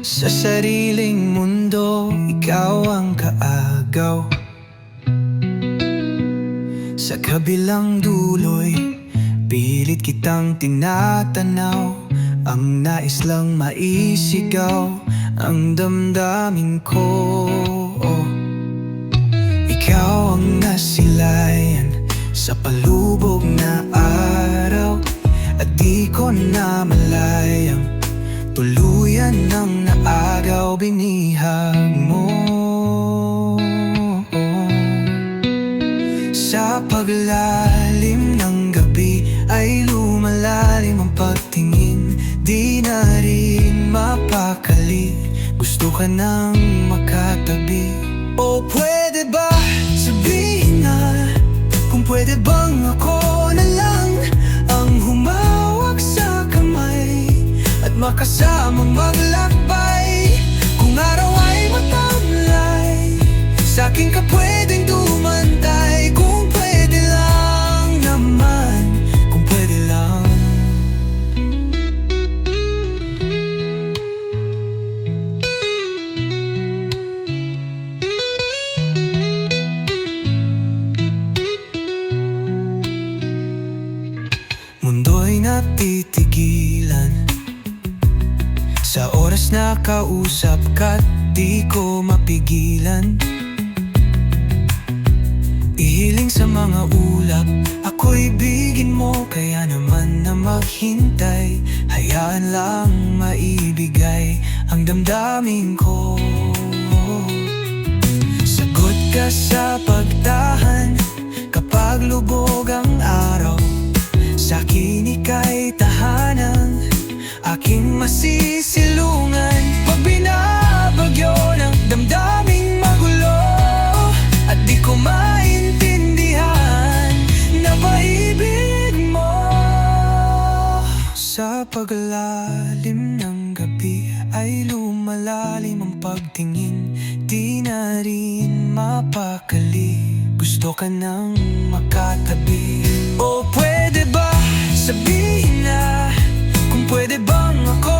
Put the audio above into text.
Sa sariling mundo, ikaw ang kaagaw. Sa kabilang dulo'y pilit kitang tinatanaw. Ang nais lang maisigaw ang damdamin ko. Ikaw ang nasilayan sa palubog na araw, at di ko na malayang tuluyan ng naagaw binihag mo. Sa paglalim ng gabi ay lumalalim ang pagtingin. Di na rin mapakali, gusto ka nang makatabi. O pwede ba sabihin na, kung pwede bang ako na lang ang humawak sa kamay at makasamang maglakbay. Kung araw ay matamlay, sa'kin ka pwedeng dumantay. Kung pwede lang naman, kung pwede lang. Mundo'y natitigilan sa oras na kausap ka't di ko mapigilan. Ihiling sa mga ulap, ako'y bigin mo. Kaya naman na maghintay, hayaan lang maibigay ang damdamin ko. Sagot ka sa pagtahan kapag lubog ang araw. Sa'kin ika'y tahanan, aking masisilungan. Pag binabagyo ng damdaming magulo at di ko maintindihan na paibig mo. Sa paglalim ng gabi ay lumalalim ang pagtingin. Di na rin mapakali, gusto ka nang makatabi. O pwede ba sabihin na, kung pwede bang ako